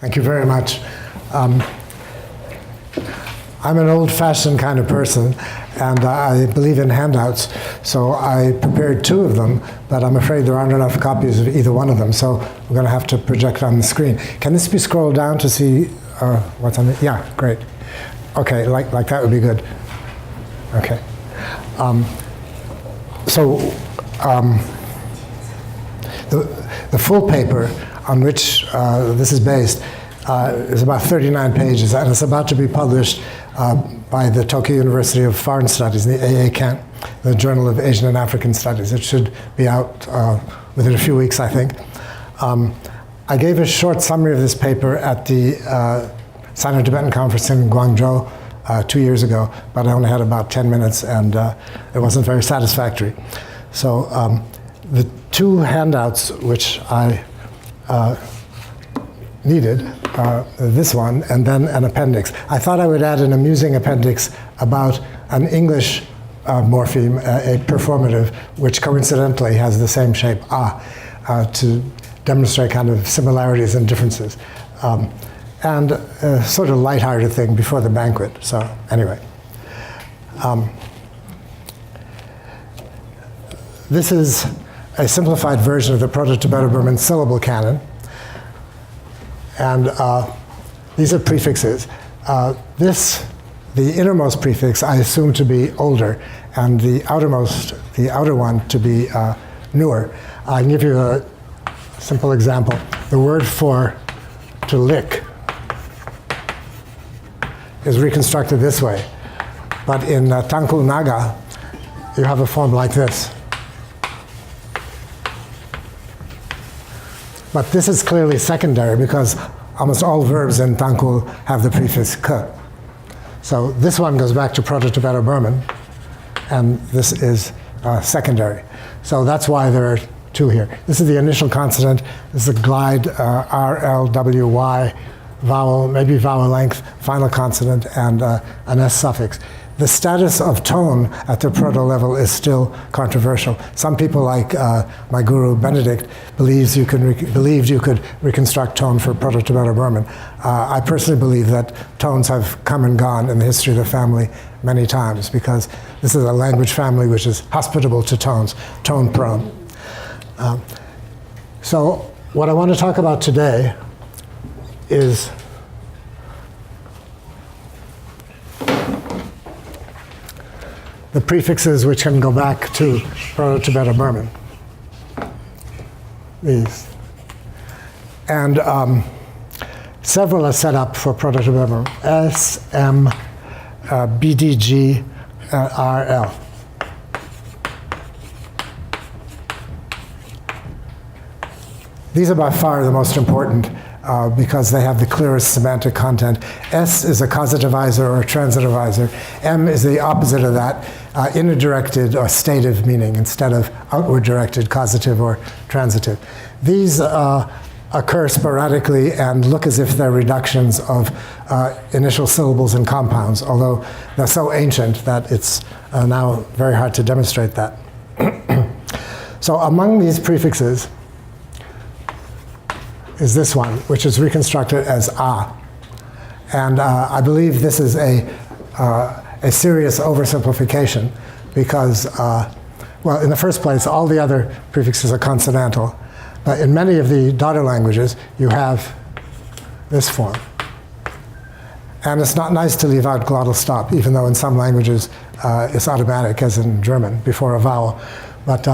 Thank you very much. I'm an old-fashioned kind of person, and I believe in handouts, so I prepared two of them, but I'm afraid there aren't enough copies of either one of them, so we're going to have to project on the screen. Can this be scrolled down to see what's on it? Yeah, great. Okay, like that would be good. Okay. The full paper on which this is based is about 39 pages, and it's about to be published by the Tokyo University of Foreign Studies, the A.A. Kent, the Journal of Asian and African Studies. It should be out within a few weeks, I think. I gave a short summary of this paper at the Sino-Tibetan conference in Guangzhou 2 years ago, but I only had about 10 minutes, and it wasn't very satisfactory. So the two handouts which I needed, this one and then an appendix. I thought I would add an amusing appendix about an English morpheme, a performative, which coincidentally has the same shape, to demonstrate kind of similarities and differences. And a sort of lighthearted thing before the banquet. So anyway. This is a simplified version of the Proto-Tibeto-Burman syllable canon. And these are prefixes. The innermost prefix I assume to be older, and the outer one to be newer. I can give you a simple example. The word for to lick is reconstructed this way. But in Tangkul Naga, you have a form like this. But this is clearly secondary because almost all verbs in Tangkul have the prefix k. So this one goes back to Proto-Tibeto-Burman, and this is secondary. So that's why there are two here. This is the initial consonant. This is a glide, R, L, W, Y, vowel, maybe vowel length, final consonant, and an S suffix. The status of tone at the proto level is still controversial. Some people, like my guru Benedict, believed you could reconstruct tone for Proto-Tibeto-Burman. I personally believe that tones have come and gone in the history of the family many times, because this is a language family which is hospitable to tones, tone-prone. So what I want to talk about today is the prefixes which can go back to Proto-Tibeto-Burman. These. And several are set up for Proto-Tibeto-Burman. S, M, B, D, G, R, L. These are by far the most important because they have the clearest semantic content. S is a causativizer or a transitive. M is the opposite of that, inner directed or stative meaning instead of outward directed causative or transitive. These occur sporadically and look as if they're reductions of initial syllables and compounds, although they're so ancient that it's now very hard to demonstrate that. So among these prefixes is this one, which is reconstructed as A. And I believe this is a serious oversimplification because, well, in the first place, all the other prefixes are consonantal. But in many of the daughter languages, you have this form. And it's not nice to leave out glottal stop, even though in some languages it's automatic, as in German, before a vowel. But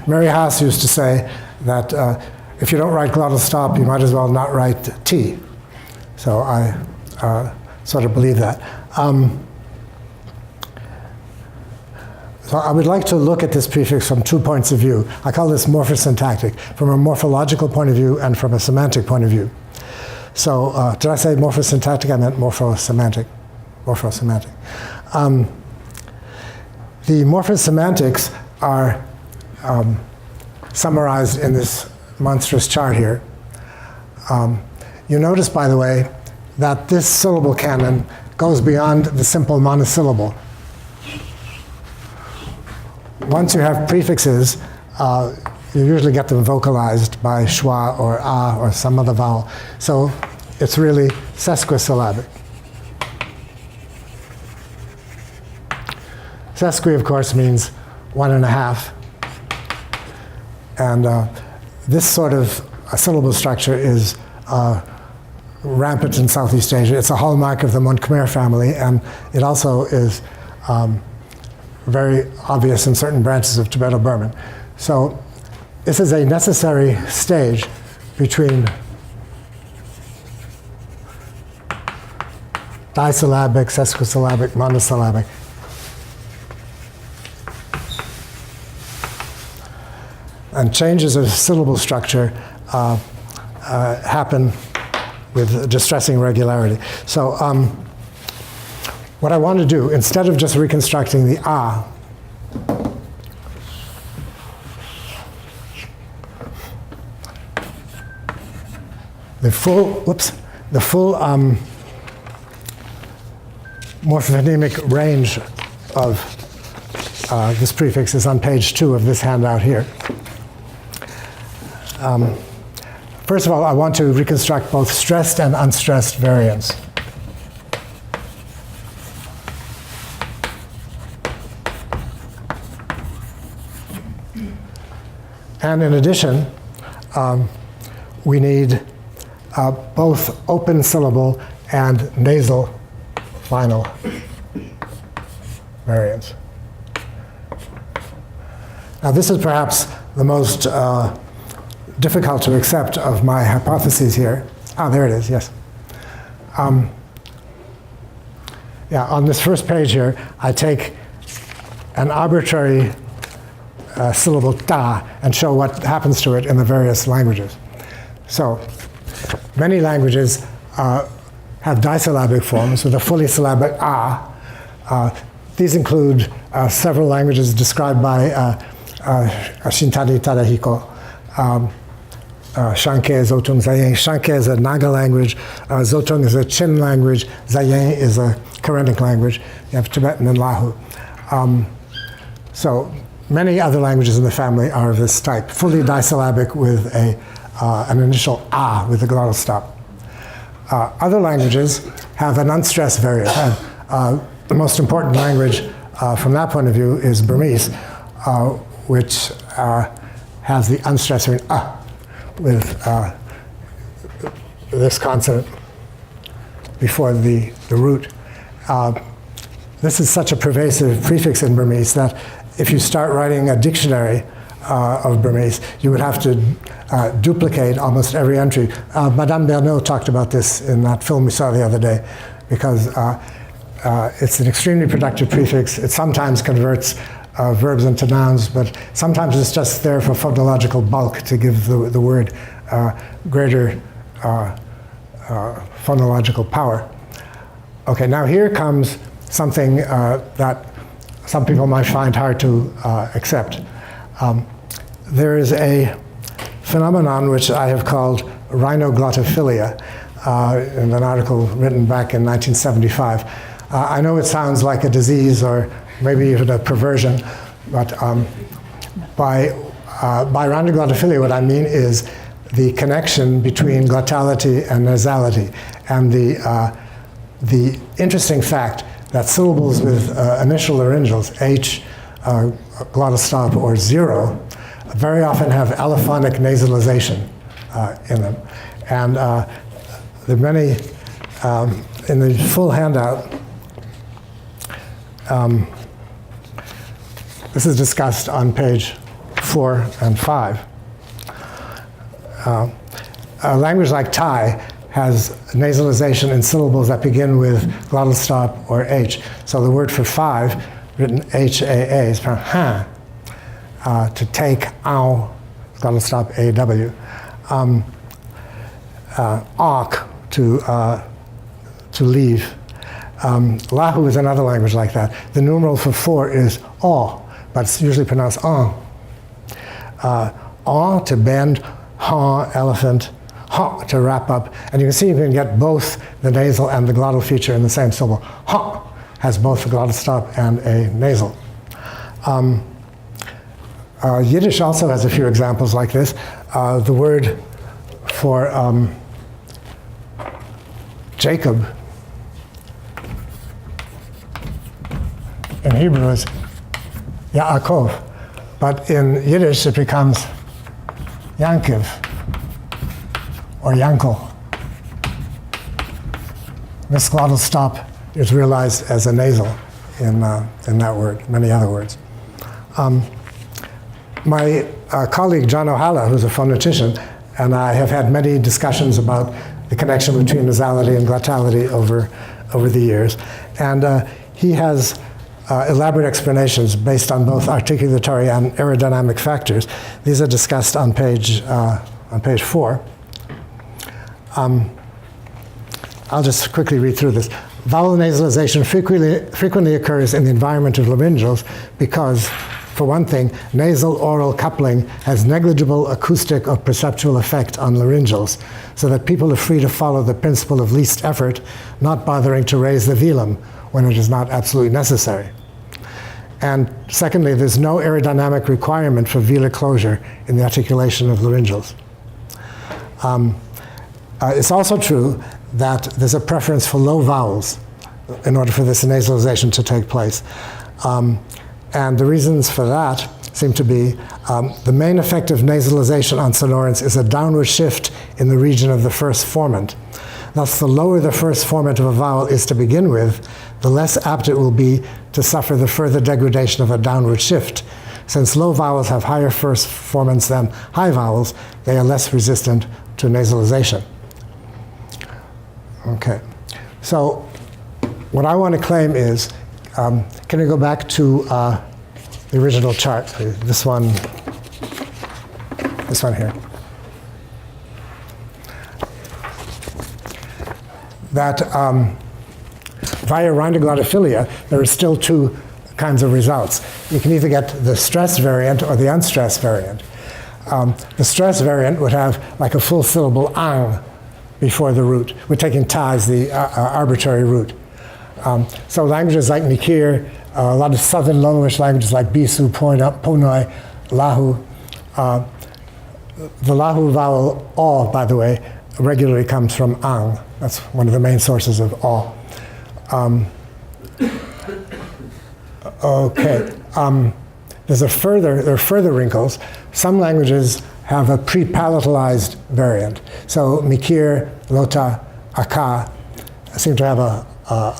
Mary Haas used to say that if you don't write glottal stop, you might as well not write T. So I sort of believe that. So I would like to look at this prefix from 2 points of view. I call this morphosyntactic, from a morphological point of view and from a semantic point of view. So did I say morphosyntactic? I meant morphosemantic. Morphosemantic. The morphosemantics are summarized in this monstrous chart here. You notice, by the way, that this syllable canon goes beyond the simple monosyllable. Once you have prefixes, you usually get them vocalized by schwa or a or some other vowel. So it's really sesquisyllabic. Sesqui, of course, means 1.5. And this sort of syllable structure is rampant in Southeast Asia. It's a hallmark of the Mon Khmer family, and it also is very obvious in certain branches of Tibeto-Burman. So this is a necessary stage between disyllabic, sesquisyllabic, monosyllabic. And changes of syllable structure happen with distressing regularity. So what I want to do, instead of just reconstructing the ah, the full morphophonemic range of this prefix is on page 2 of this handout here. First of all, I want to reconstruct both stressed and unstressed variants. And in addition, we need both open syllable and nasal final variants. Now, this is perhaps the most difficult to accept of my hypotheses here. Ah, there it is, yes. Yeah, on this first page here, I take an arbitrary syllable ta and show what happens to it in the various languages. So, many languages have disyllabic forms with a fully syllabic ah. These include several languages described by Shintani Tadahiko. Shanke, Zotung, Zayang. Shanke is a Naga language. Zotung is a Chin language. Zayang is a Karenic language. You have Tibetan and Lahu. So many other languages in the family are of this type, fully disyllabic with an initial ah with a glottal stop. Other languages have an unstressed variant. The most important language from that point of view is Burmese, which has the unstressed variant ah with this consonant before the root. This is such a pervasive prefix in Burmese that if you start writing a dictionary of Burmese, you would have to duplicate almost every entry. Madame Bernot talked about this in that film we saw the other day, because it's an extremely productive prefix. It sometimes converts verbs into nouns, but sometimes it's just there for phonological bulk to give the word greater phonological power. Okay, now here comes something that some people might find hard to accept. There is a phenomenon which I have called rhinoglotophilia in an article written back in 1975. I know it sounds like a disease or maybe even a perversion, but by rhinoglotophilia, what I mean is the connection between glottality and nasality, and the interesting fact that syllables with initial laryngals, H, glottal stop, or 0, very often have allophonic nasalization in them. And there are many, in the full handout, this is discussed on page 4 and 5. A language like Thai has nasalization in syllables that begin with glottal stop or H. So the word for 5, written H-A-A, is from ha, to take, ow, glottal stop A-W. Ak, to leave. Lahu is another language like that. The numeral for 4 is aw, but it's usually pronounced an. Aw to bend, ha, elephant, ha to wrap up. And you can see you can get both the nasal and the glottal feature in the same syllable. Ha has both a glottal stop and a nasal. Yiddish also has a few examples like this. The word for Jacob in Hebrew is Yaakov, but in Yiddish it becomes Yankiv or Yankel. This glottal stop is realized as a nasal in that word, many other words. My colleague John O'Hala, who's a phonetician, and I have had many discussions about the connection between nasality and glottality over the years. And he has elaborate explanations based on both articulatory and aerodynamic factors. These are discussed on page 4. I'll just quickly read through this. Vowel nasalization frequently occurs in the environment of laryngeals because, for one thing, nasal-oral coupling has negligible acoustic or perceptual effect on laryngeals, so that people are free to follow the principle of least effort, not bothering to raise the velum when it is not absolutely necessary. And secondly, there's no aerodynamic requirement for velar closure in the articulation of laryngeals. It's also true that there's a preference for low vowels in order for this nasalization to take place. And the reasons for that seem to be the main effect of nasalization on sonorants is a downward shift in the region of the first formant. Thus, the lower the first formant of a vowel is to begin with, the less apt it will be to suffer the further degradation of a downward shift. Since low vowels have higher first formants than high vowels, they are less resistant to nasalization. Okay, so what I want to claim is, can we go back to the original chart, please? This one here. That via rhinoglotophilia, there are still two kinds of results. You can either get the stress variant or the unstressed variant. The stress variant would have like a full syllable ang before the root. We're taking ta as the arbitrary root. So languages like Nikir, a lot of southern Loloish languages like Bisu, Ponoi, Lahu. The Lahu vowel o, by the way, regularly comes from ang. That's one of the main sources of o. Okay. There are further wrinkles. Some languages have a pre-palatalized variant. So Mikir, Lota, Aka seem to have a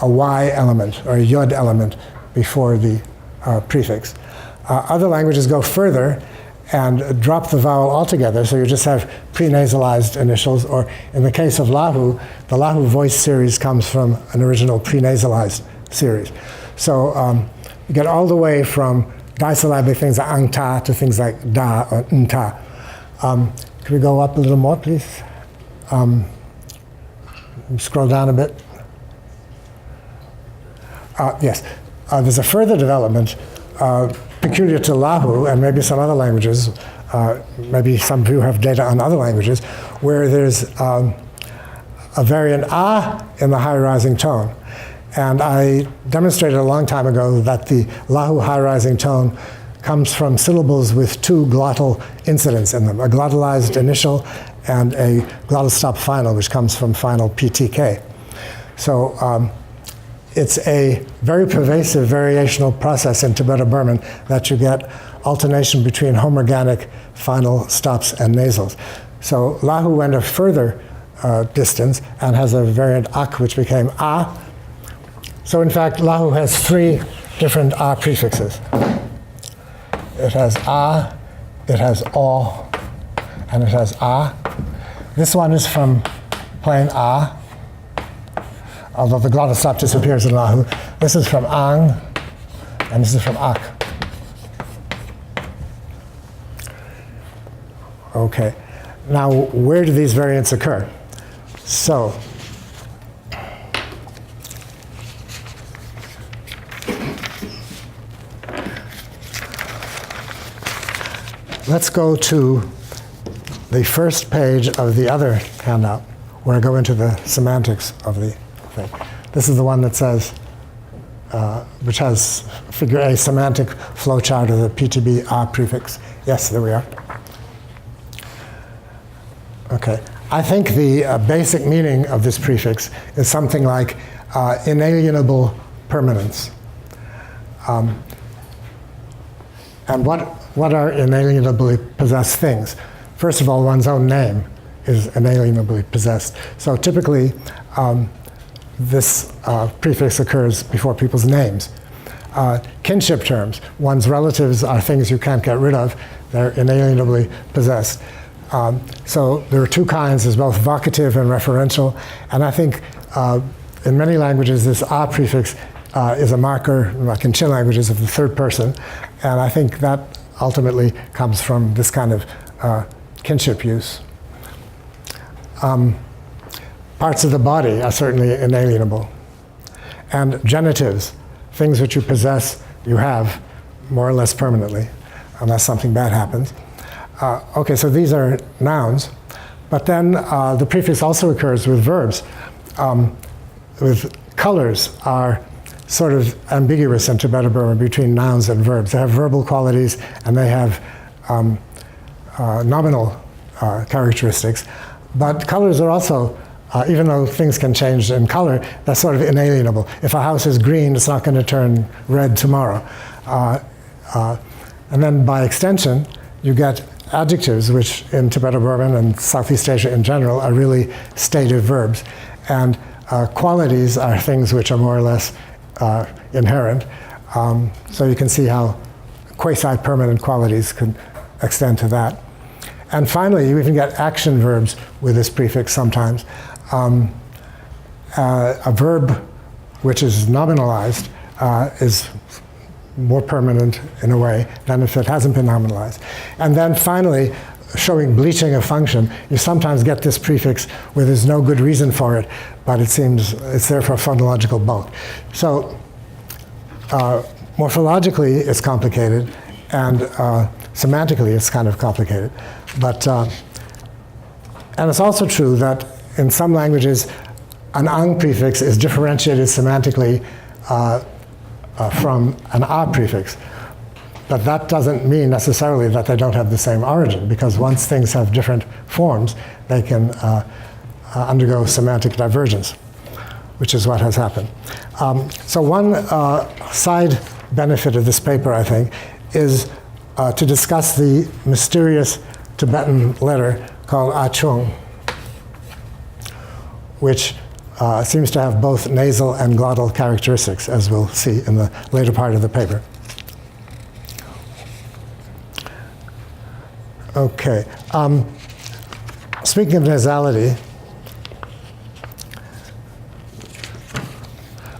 Y element or a Yod element before the prefix. Other languages go further and drop the vowel altogether, so you just have pre-nasalized initials, or in the case of Lahu, the Lahu voice series comes from an original pre-nasalized series. So you get all the way from disyllabic things like ang-ta to things like da or n-ta. Can we go up a little more, please? Scroll down a bit. Yes, there's a further development peculiar to Lahu and maybe some other languages, maybe some of you have data on other languages, where there's a variant ah in the high rising tone. And I demonstrated a long time ago that the Lahu high rising tone comes from syllables with two glottal incidents in them, a glottalized initial and a glottal stop final, which comes from final PTK. So it's a very pervasive variational process in Tibeto-Burman that you get alternation between homorganic final stops and nasals. So Lahu went a further distance and has a variant ak, which became a. So in fact, Lahu has three different a prefixes. It has a, it has o, and it has a. This one is from plain a, although the glottal stop disappears in Lahu. This is from ang, and this is from ak. Okay, now where do these variants occur? So, let's go to the first page of the other handout, where I go into the semantics of the thing. This is the one that says, which has figure A semantic flowchart of the PTB Are prefix. Yes, there we are. Okay, I think the basic meaning of this prefix is something like inalienable permanence. And what are inalienably possessed things? First of all, one's own name is inalienably possessed. So typically, this prefix occurs before people's names. Kinship terms, one's relatives are things you can't get rid of. They're inalienably possessed. So there are two kinds, there's both vocative and referential. And I think in many languages, this A prefix is a marker, like in Chin languages, of the third person. And I think that ultimately comes from this kind of kinship use. Parts of the body are certainly inalienable. And genitives, things which you possess, you have more or less permanently, unless something bad happens. Okay, so these are nouns. But then the prefix also occurs with verbs. With colors are sort of ambiguous in Tibeto-Burman between nouns and verbs. They have verbal qualities and they have nominal characteristics. But colors are also, even though things can change in color, that's sort of inalienable. If a house is green, it's not going to turn red tomorrow. And then by extension, you get adjectives, which in Tibeto-Burman and Southeast Asia in general are really stative verbs. And qualities are things which are more or less inherent. So you can see how quasi-permanent qualities could extend to that. And finally, you even get action verbs with this prefix sometimes. A verb which is nominalized is more permanent in a way than if it hasn't been nominalized. And then finally, showing bleaching of function, you sometimes get this prefix where there's no good reason for it, but it seems it's there for phonological bulk. So morphologically, it's complicated, and semantically, it's kind of complicated. But, and it's also true that in some languages, an ang prefix is differentiated semantically from an a prefix. But that doesn't mean necessarily that they don't have the same origin, because once things have different forms, they can undergo semantic divergence, which is what has happened. So one side benefit of this paper, I think, is to discuss the mysterious Tibetan letter called A-chung, which seems to have both nasal and glottal characteristics, as we'll see in the later part of the paper. Okay. Speaking of nasality,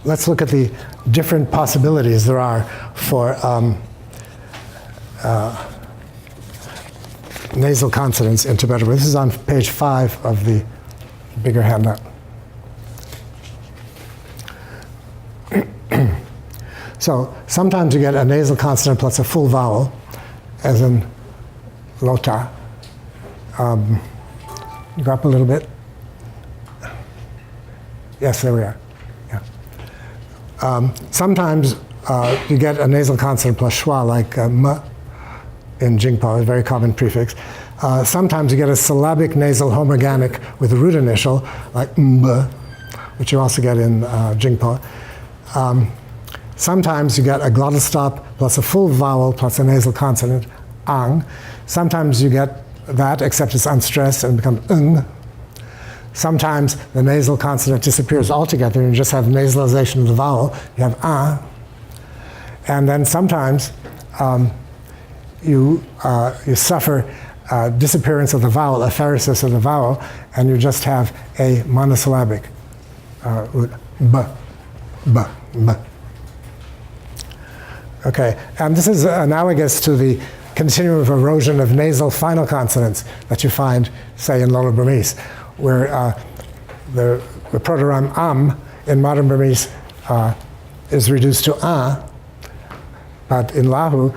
let's look at the different possibilities there are for nasal consonants in Tibeto-Burman. This is on page 5 of the bigger handout. So sometimes you get a nasal consonant plus a full vowel, as in lota. Go up a little bit. Yes, there we are. Yeah. Sometimes you get a nasal consonant plus schwa, like m in Jingpo, a very common prefix. Sometimes you get a syllabic nasal homorganic with a root initial, like mb, which you also get in Jingpo. Sometimes you get a glottal stop plus a full vowel plus a nasal consonant, ang. Sometimes you get that, except it's unstressed and becomes ng. Sometimes the nasal consonant disappears altogether and you just have nasalization of the vowel. You have a. And then sometimes you suffer disappearance of the vowel, apheresis of the vowel, and you just have a monosyllabic root, b, b, b. Okay, and this is analogous to the continuum of erosion of nasal final consonants that you find, say, in Lower Burmese, where the proto-rhyme am in modern Burmese is reduced to a, but in Lahu,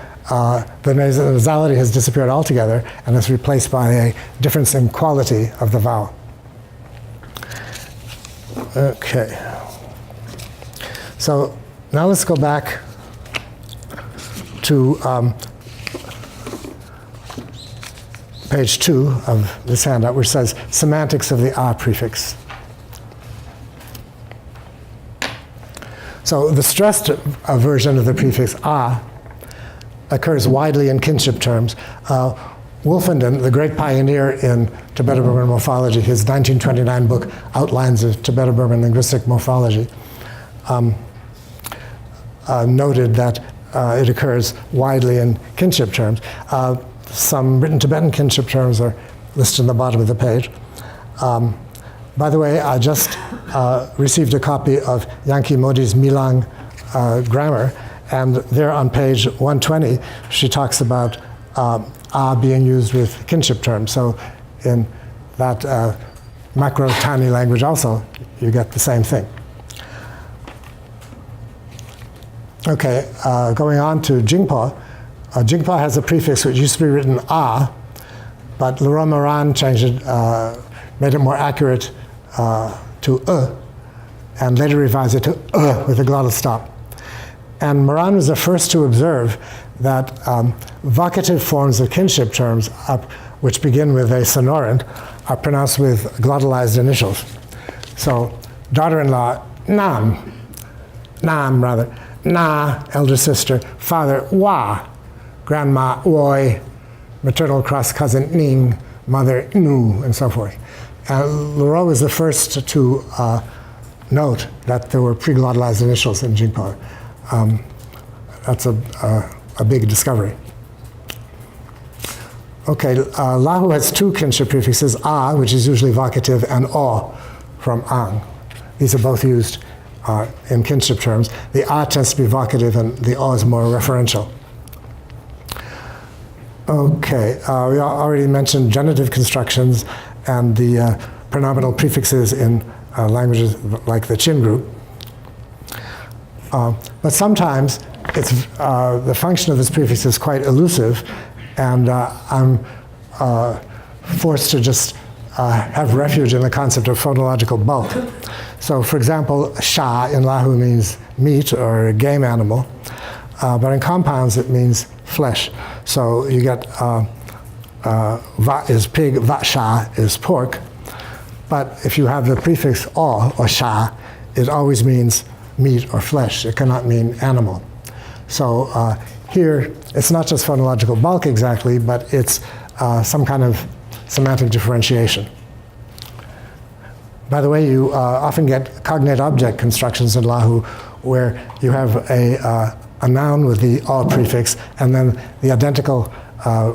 the nasality has disappeared altogether and is replaced by a difference in quality of the vowel. Okay. So now let's go back page 2 of this handout, which says Semantics of the Are prefix. So the stressed version of the prefix A occurs widely in kinship terms. Wolfenden, the great pioneer in Tibeto-Burman morphology, his 1929 book, Outlines of Tibeto-Burman Linguistic Morphology, noted that it occurs widely in kinship terms. Some written Tibetan kinship terms are listed in the bottom of the page. By the way, I just received a copy of Yankee Modi's Milang grammar, and there on page 120, she talks about A being used with kinship terms. So in that macro Tani language also, you get the same thing. Okay, going on to Jingpo. Jingpo has a prefix which used to be written A, but Laurent Moran changed it, made it more accurate to and later revised it to with a glottal stop. And Moran was the first to observe that vocative forms of kinship terms, which begin with a sonorant, are pronounced with glottalized initials. So, daughter-in-law, Nam rather, Na, elder sister, father, Wa, grandma, Oi, maternal cross cousin, Ning, mother, Nu, and so forth. Leroux was the first to note that there were pre-glottalized initials in Jingpo. That's a big discovery. Okay, Lahu has two kinship prefixes, A, which is usually vocative, and O from Ang. These are both used in kinship terms. The A tends to be vocative and the O is more referential. Okay, we already mentioned genitive constructions and the pronominal prefixes in languages like the Chin group. But sometimes it's, the function of this prefix is quite elusive, and I'm forced to just have refuge in the concept of phonological bulk. So for example, sha in Lahu means meat or a game animal, but in compounds it means flesh. So you get va is pig, va sha is pork, but if you have the prefix o or sha, it always means meat or flesh. It cannot mean animal. So here, it's not just phonological bulk exactly, but it's some kind of semantic differentiation. By the way, you often get cognate object constructions in Lahu where you have a noun with the o prefix and then the identical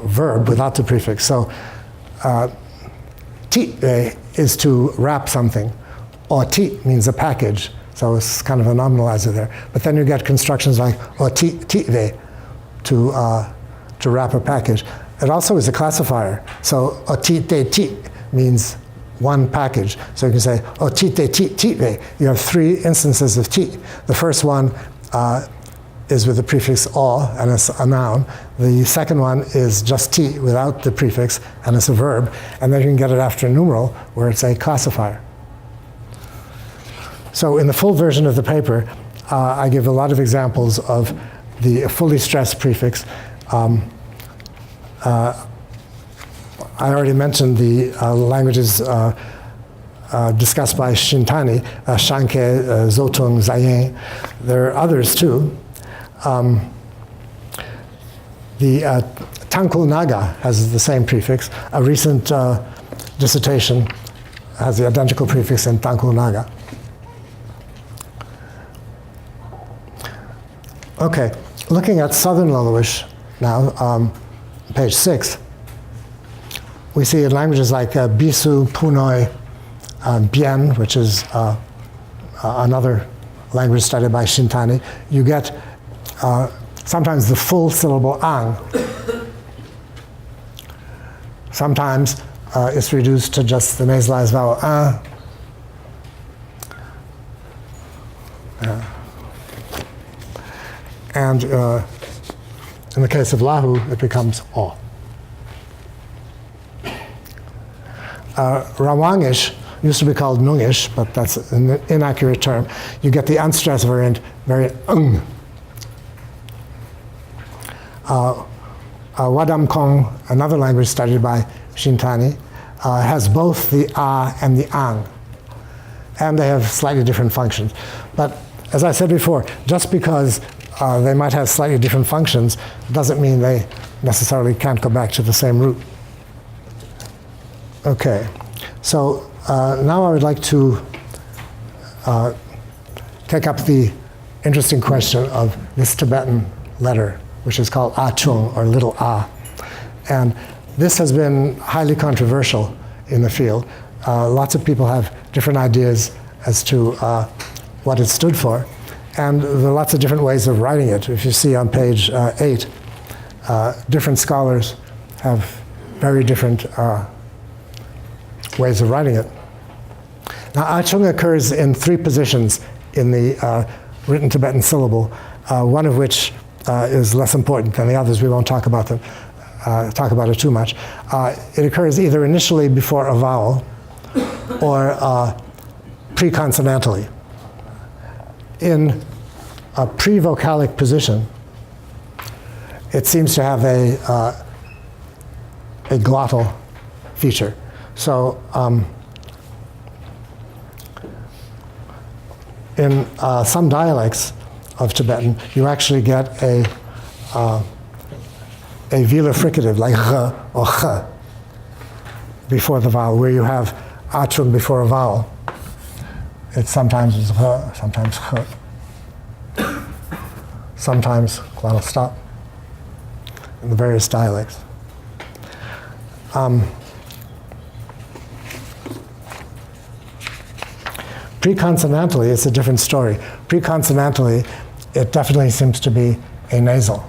verb without the prefix. So ti is to wrap something, or ti means a package. So it's kind of a nominalizer there. But then you get constructions like o ti ve to wrap a package. It also is a classifier. So o ti te ti means one package. So you can say o ti te ti ti ve. You have three instances of ti. The first one is with the prefix o, and it's a noun. The second one is just ti without the prefix, and it's a verb. And then you can get it after a numeral, where it's a classifier. So in the full version of the paper, I give a lot of examples of the fully stressed prefix. I already mentioned the languages discussed by Shintani, Shanke, Zotung, Zayen. There are others too. The Tangkul Naga has the same prefix. A recent dissertation has the identical prefix in Tangkul Naga. Okay, looking at Southern Loloish now, page 6, we see in languages like Bisu, Punoi, Bien, which is another language studied by Shintani, you get sometimes the full syllable ang. Sometimes it's reduced to just the nasalized vowel an. And in the case of Lahu, it becomes o. Rawangish used to be called Nungish, but that's an inaccurate term. You get the unstressed variant, very ung. Wadam Kong, another language studied by Shintani, has both the a and the ang. And they have slightly different functions. But as I said before, just because they might have slightly different functions doesn't mean they necessarily can't go back to the same root. Okay, so now I would like to take up the interesting question of this Tibetan letter, which is called A-chung, or little a. And this has been highly controversial in the field. Lots of people have different ideas as to what it stood for. And there are lots of different ways of writing it. If you see on page 8, different scholars have very different ways of writing it. Now, A-chung occurs in 3 positions in the written Tibetan syllable, one of which is less important than the others. We won't talk about it too much. It occurs either initially before a vowel or pre-consonantally. In a pre-vocalic position, it seems to have a glottal feature. So in some dialects of Tibetan, you actually get a velar fricative, like r or ch, before the vowel, where you have A-chung before a vowel. It sometimes is r, sometimes ch, sometimes glottal stop, in the various dialects. Pre-consonantally, it's a different story. Pre-consonantally, it definitely seems to be a nasal.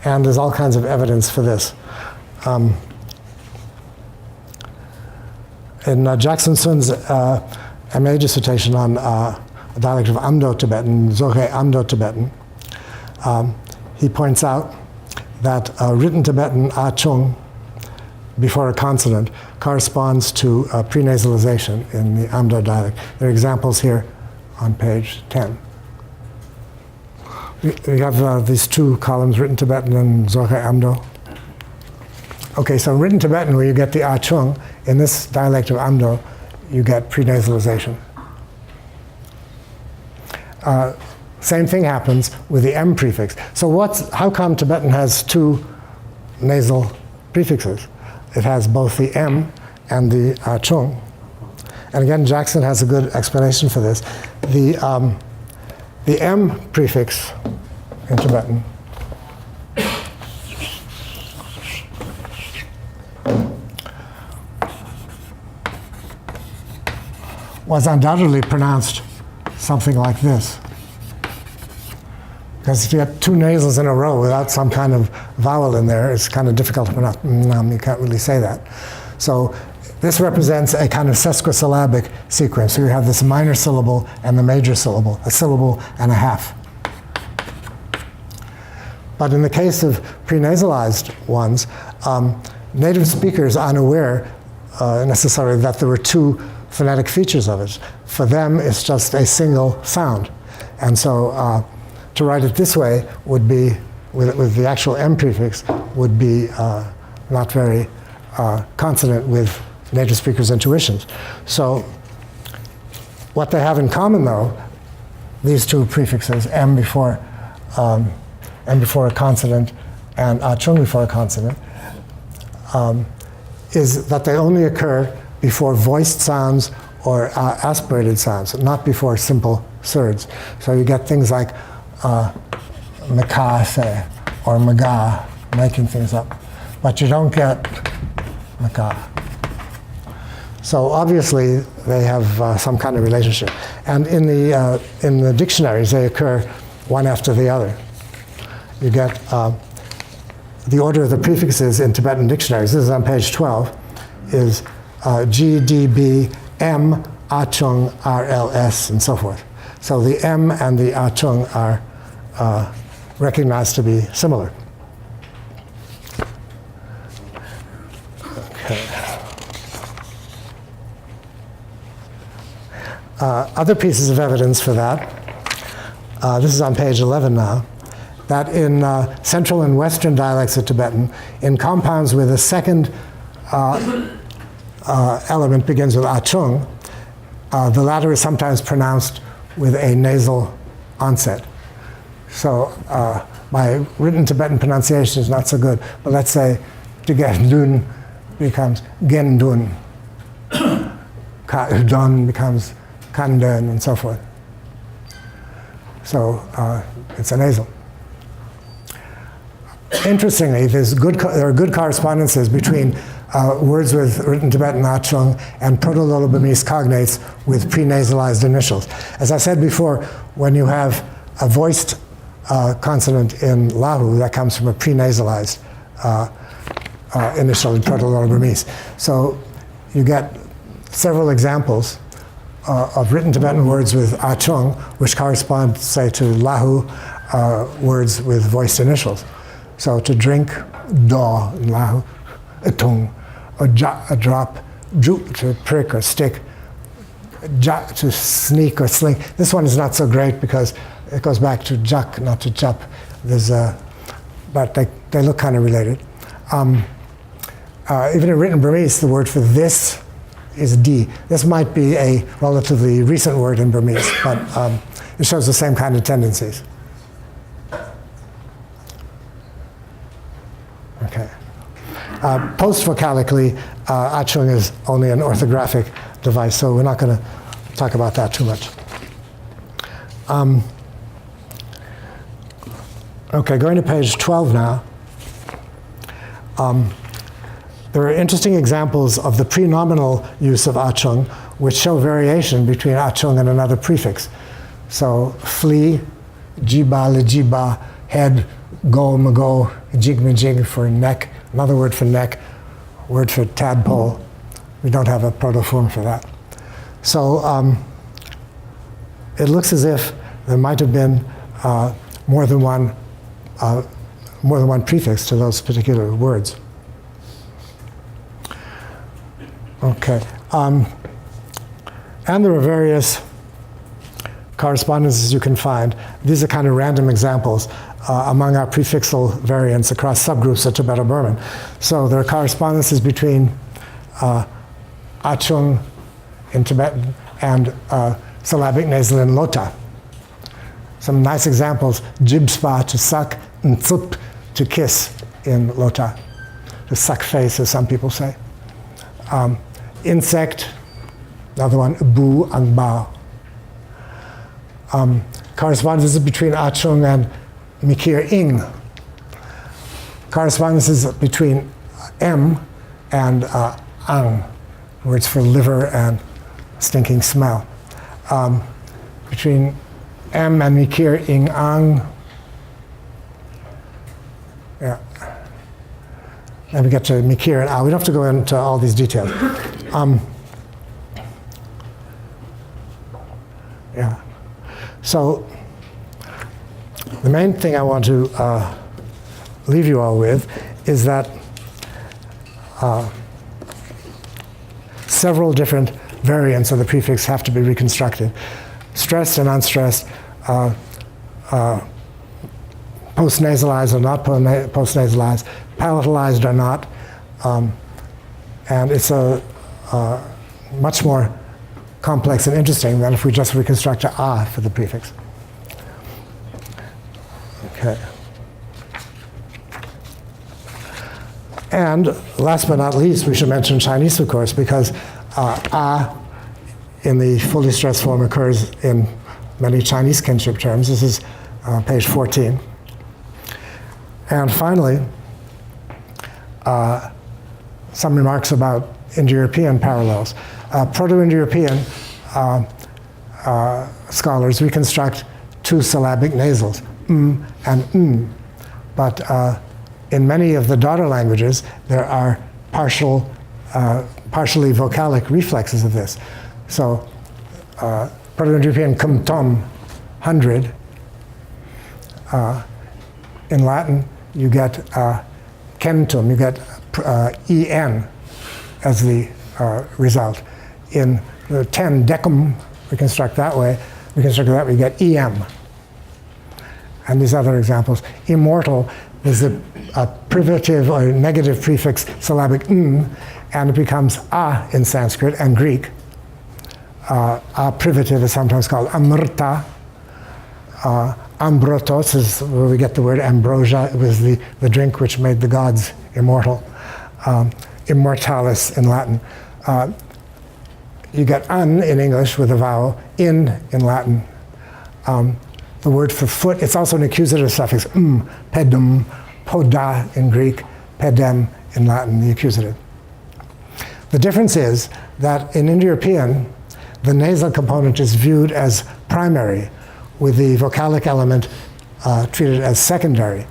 And there's all kinds of evidence for this. In Jackson Sun's MA dissertation on a dialect of Indo-Tibetan, Dzogchen Indo-Tibetan, he points out that written Tibetan A-chung before a consonant corresponds to prenasalization in the Amdo dialect. There are examples here on page 10. We have these 2 columns, written Tibetan and Dzogchen Amdo. Okay, so in written Tibetan, where you get the A-chung, in this dialect of Amdo, you get prenasalization. Same thing happens with the m-prefix. So how come Tibetan has 2 nasal prefixes? It has both the m and the A-chung. And again, Jackson has a good explanation for this. The m prefix in Tibetan was undoubtedly pronounced something like this. Because if you get 2 nasals in a row without some kind of vowel in there, it's kind of difficult to pronounce. You can't really say that. So this represents a kind of sesquisyllabic sequence. So you have this minor syllable and the major syllable, a syllable and a half. But in the case of prenasalized ones, native speakers aren't aware necessarily that there were 2 phonetic features of it. For them, it's just a single sound. And so to write it this way would be, with the actual m prefix, would be not very consonant with native speakers' intuitions. So what they have in common, though, these 2 prefixes, m before a consonant and A-chung before a consonant, is that they only occur before voiced sounds or aspirated sounds, not before simple surds. So you get things like Mikase or Maga, making things up. But you don't get Maka. So obviously they have some kind of relationship. And in the dictionaries, they occur one after the other. You get the order of the prefixes in Tibetan dictionaries, this is on page 12, is G, D, B, M, A-chung, RLS, and so forth. So the M and the A-chung are recognized to be similar. Okay. Other pieces of evidence for that, this is on page 11 now, that in Central and Western dialects of Tibetan, in compounds where the second element begins with A-chung, the latter is sometimes pronounced with a nasal onset. So my written Tibetan pronunciation is not so good, but let's say Tigerdun becomes Gendun, Ka-udon becomes Kandun, and so forth. So it's a nasal. Interestingly, there are good correspondences between words with written Tibetan A-chung and Proto-Burmese cognates with pre-nasalized initials. As I said before, when you have a voiced consonant in Lahu, that comes from a pre-nasalized initial in Proto-Burmese. So you get several examples of written Tibetan words with A-chung, which correspond, say, to Lahu words with voiced initials. So to drink, do in Lahu, a tung, or ja, a drop, ju to prick or stick, ja to sneak or sling. This one is not so great because it goes back to jak, not to chup. But they look kind of related. Even in written Burmese, the word for this is di. This might be a relatively recent word in Burmese, but it shows the same kind of tendencies. Okay. Post-vocalically, A-chung is only an orthographic device, so we're not going to talk about that too much. Okay, going to page 12 now. There are interesting examples of the prenominal use of A-chung, which show variation between A-chung and another prefix. So flee, jiba, lejiba, head, go, mago, jig, majig for neck, another word for neck, word for tadpole. We don't have a proto-form for that. So it looks as if there might have been more than one prefix to those particular words. Okay, and there are various correspondences you can find. These are kind of random examples among our prefixal variants across subgroups of Tibeto-Burman. So there are correspondences between A-chung in Tibetan and syllabic nasal in Lota. Some nice examples: jibspa to suck, ntsup to kiss in Lota, to suck face, as some people say. Insect, another one, bu angbao. Correspondences between A-chung and mikir ing. Correspondences between m and ang, words for liver and stinking smell. Between m and mikir ing ang. Yeah. And we get to mikir and a. We don't have to go into all these details. Yeah. So the main thing I want to leave you all with is that several different variants of the prefix have to be reconstructed. Stressed and unstressed, post-nasalized or not post-nasalized, palatalized or not, and it's much more complex and interesting than if we just reconstruct a for the prefix. Okay. And last but not least, we should mention Chinese, of course, because a in the fully stressed form occurs in many Chinese kinship terms. This is page 14. And finally, some remarks about Indo-European parallels. Proto-Indo-European scholars reconstruct two syllabic nasals, and but in many of the daughter languages, there are partially vocalic reflexes of this. So Proto-Indo-European cum tom, 100. In Latin, you get centum, you get en as the result. In the 10 decum, reconstruct that way, you get em. and these other examples. Immortal is a privative or negative prefix syllabic n, and it becomes a in Sanskrit and Greek. A privative is sometimes called amrta. Ambrotos is where we get the word ambrosia. It was the drink which made the gods immortal. Immortalis in Latin. You get un in English with a vowel, in Latin. The word for foot, it's also an accusative suffix, pedum, poda in Greek, pedem in Latin, the accusative. The difference is that in Indo-European, the nasal component is viewed as primary, with the vocalic element treated as secondary.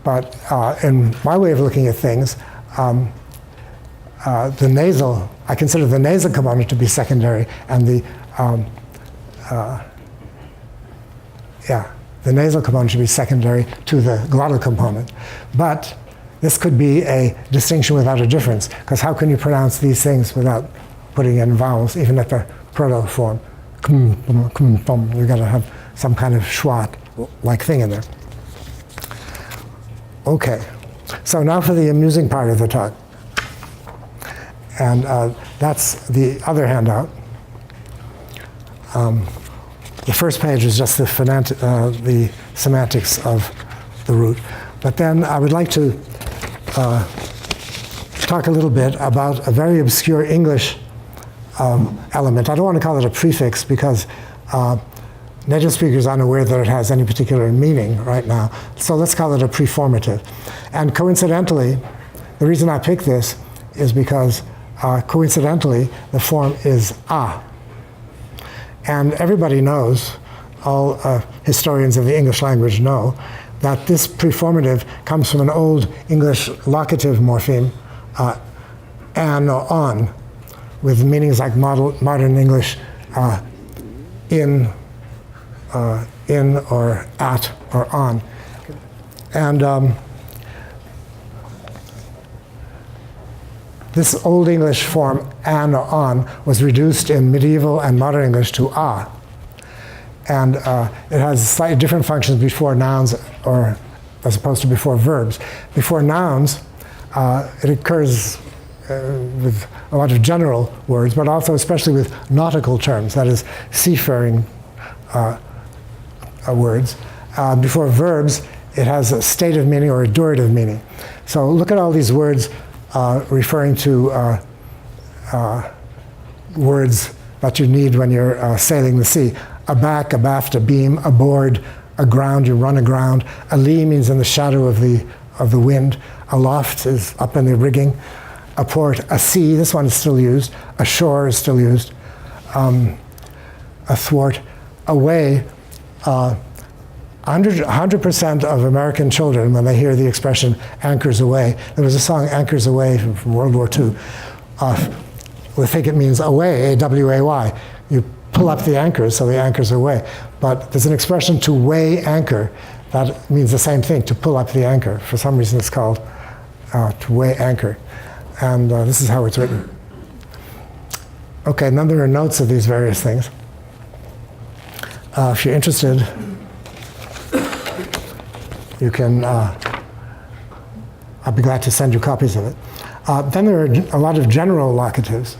But in my way of looking at things, I consider the nasal component to be secondary, and the nasal component should be secondary to the glottal component. But this could be a distinction without a difference, because how can you pronounce these things without putting in vowels, even at the proto form? You've got to have some kind of schwa-like thing in there. Okay, so now for the amusing part of the talk. And that's the other handout. The first page is just the semantics of the root. But then I would like to talk a little bit about a very obscure English element. I don't want to call it a prefix because native speakers are unaware that it has any particular meaning right now. So let's call it a preformative. And coincidentally, the reason I picked this is because coincidentally, the form is a. And everybody knows, all historians of the English language know, that this preformative comes from an old English locative morpheme, an or on, with meanings like modern English in or at or on. And this Old English form, an or on, was reduced in medieval and modern English to a. And it has slightly different functions before nouns, or as opposed to before verbs. Before nouns, it occurs with a lot of general words, but also especially with nautical terms, that is, seafaring words. Before verbs, it has a state of meaning or a durative meaning. So look at all these words referring to words that you need when you're sailing the sea. Aback, abaft, abeam, aboard, aground, you run aground. Alee means in the shadow of the wind. Aloft is up in the rigging. Aport, asea, this one is still used. Ashore is still used. Athwart, away. 100% of American children, when they hear the expression anchors away, there was a song, Anchors Away, from World War II, we think it means away, A-W-A-Y. You pull up the anchors, so the anchors are away. But there's an expression to weigh anchor that means the same thing, to pull up the anchor. For some reason it's called to weigh anchor. And this is how it's written. Okay, and then there are notes of these various things. If you're interested, you can, I'll be glad to send you copies of it. Then there are a lot of general locatives.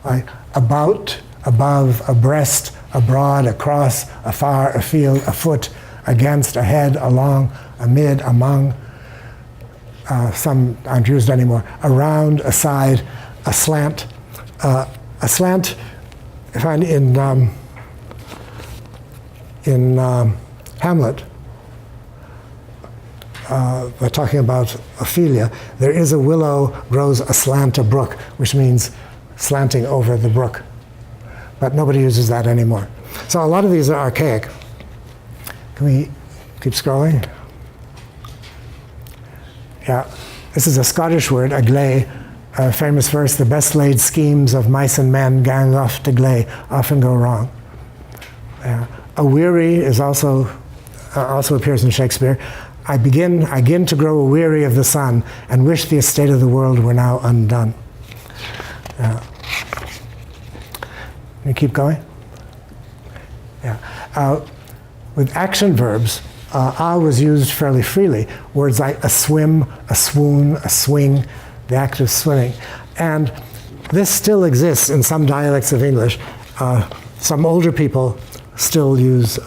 Like about, above, abreast, abroad, across, afar, afield, afoot, against, ahead, along, amid, among. Some aren't used anymore. Around, aside, aslant. Aslant, I find in Hamlet, we're talking about Ophelia. There is a willow grows aslant a brook, which means slanting over the brook. But nobody uses that anymore. So a lot of these are archaic. Can we keep scrolling? Yeah, this is a Scottish word, agley, a famous verse, the best laid schemes of mice and men gang off to gley, often go wrong. A weary is also appears in Shakespeare. I begin to grow weary of the sun and wish the estate of the world were now undone. Can you keep going? With action verbs, a was used fairly freely. Words like a swim, a swoon, a swing, the act of swimming. And this still exists in some dialects of English. Some older people still use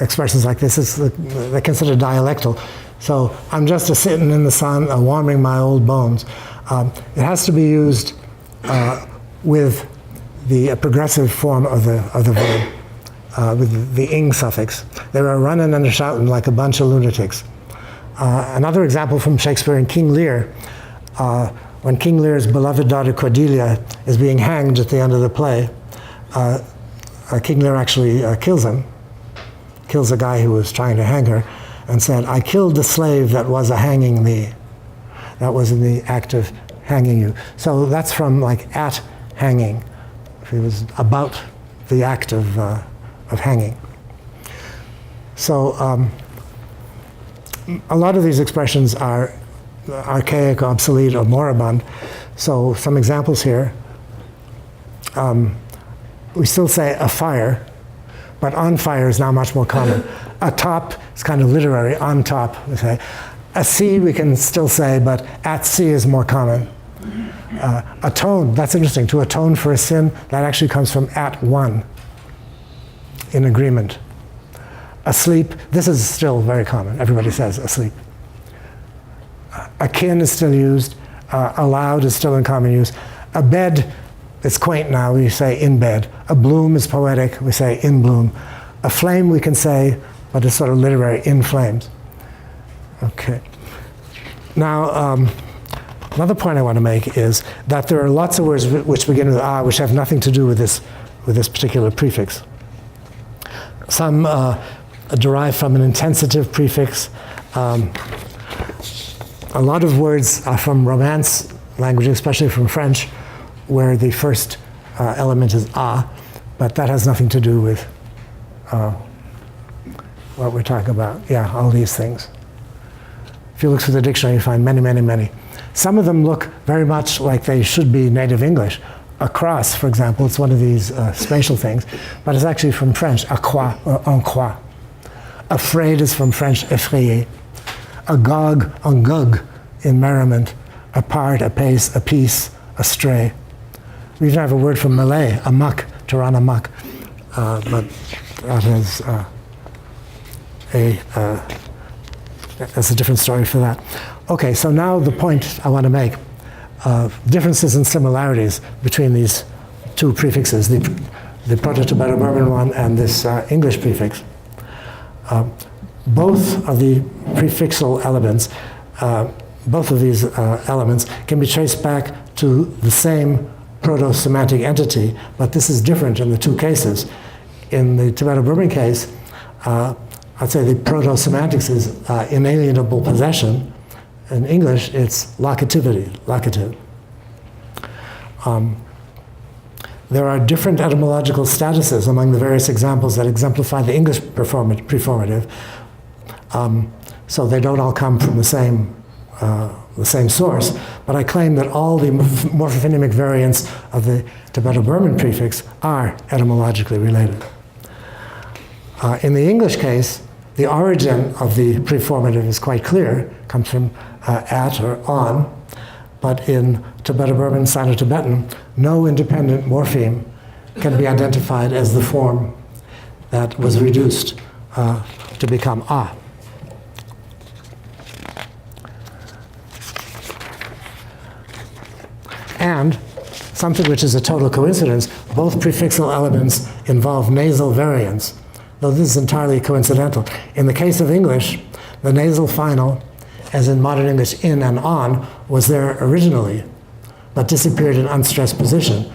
expressions like this. They're considered dialectal. So I'm just a-sitting in the sun, warming my old bones. It has to be used with the progressive form of the verb, with the ing suffix. They were running and shouting like a bunch of lunatics. Another example from Shakespeare in King Lear, when King Lear's beloved daughter Cordelia is being hanged at the end of the play, King Lear actually kills a guy who was trying to hang her, and said, "I killed the slave that was a-hanging thee." That was in the act of hanging you. So that's from like at hanging. It was about the act of hanging. So a lot of these expressions are archaic, obsolete, or moribund. So some examples here. We still say a fire, but on fire is now much more common. Atop is kind of literary, on top, we say. A sea we can still say, but at sea is more common. Atone, that's interesting. To atone for a sin, that actually comes from at one, in agreement. Asleep, this is still very common. Everybody says asleep. Akin is still used. Aloud is still in common use. A bed, it's quaint now, we say in bed. A bloom is poetic, we say in bloom. A flame we can say, but it's sort of literary, in flames. Okay. Now, another point I want to make is that there are lots of words which begin with a, which have nothing to do with this particular prefix. Some derive from an intensitive prefix. A lot of words are from Romance languages, especially from French, where the first element is a, but that has nothing to do with what we're talking about. Yeah, all these things. If you look through the dictionary, you find many, many, many. Some of them look very much like they should be native English. Across, for example, it's one of these spatial things, but it's actually from French, à quoi or en quoi. Afraid is from French, effrayé. Agog, angug, in merriment. Apart, apace, apiece, astray. We even have a word from Malay, amok, to run amok, but that is that's a different story for that. Okay, so now the point I want to make, differences and similarities between these two prefixes, the Proto-Tibeto-Burman one and this English prefix. Both of the prefixal elements, both of these elements can be traced back to the same proto-semantic entity, but this is different in the two cases. In the Tibeto-Burman case, I'd say the proto-semantics is inalienable possession. In English, it's locativity, locative. There are different etymological statuses among the various examples that exemplify the English preformative, so they don't all come from the same source, but I claim that all the morphophonemic variants of the Tibeto-Burman prefix are etymologically related. In the English case, the origin of the preformative is quite clear, comes from at or on, but in Tibeto-Burman, Sino-Tibetan, no independent morpheme can be identified as the form that was reduced to become a. And something which is a total coincidence, both prefixal elements involve nasal variants, though this is entirely coincidental. In the case of English, the nasal final, as in modern English in and on, was there originally, but disappeared in unstressed position.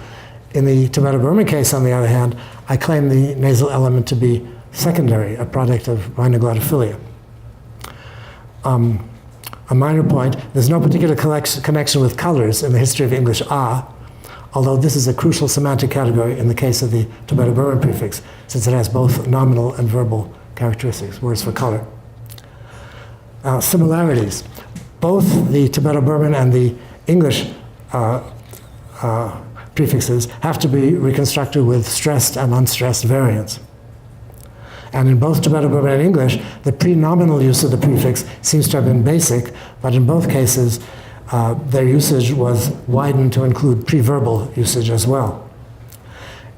In the Tibeto-Burman case, on the other hand, I claim the nasal element to be secondary, a product of minor glottophilia. A minor point, there's no particular connection with colors in the history of English a, although this is a crucial semantic category in the case of the Tibeto-Burman prefix, since it has both nominal and verbal characteristics, words for color. Similarities. Both the Tibeto-Burman and the English prefixes have to be reconstructed with stressed and unstressed variants. And in both Tibeto-Burman and English, the pre-nominal use of the prefix seems to have been basic, but in both cases, their usage was widened to include pre-verbal usage as well.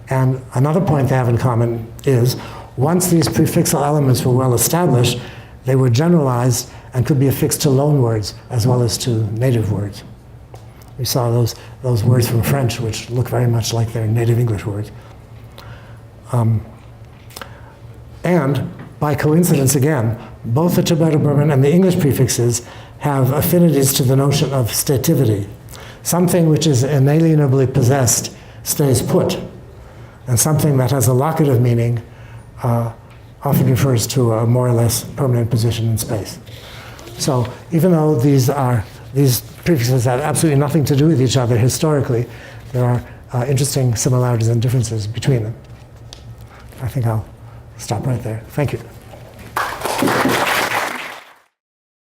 And another point they have in common is, once these prefixal elements were well established, they were generalized and could be affixed to loan words as well as to native words. We saw those words from French, which look very much like their native English words. And by coincidence again, both the Tibeto-Burman and the English prefixes have affinities to the notion of stativity. Something which is inalienably possessed stays put, and something that has a locative meaning often refers to a more or less permanent position in space. So even though these prefixes have absolutely nothing to do with each other historically, there are interesting similarities and differences between them. I think I'll stop right there. Thank you.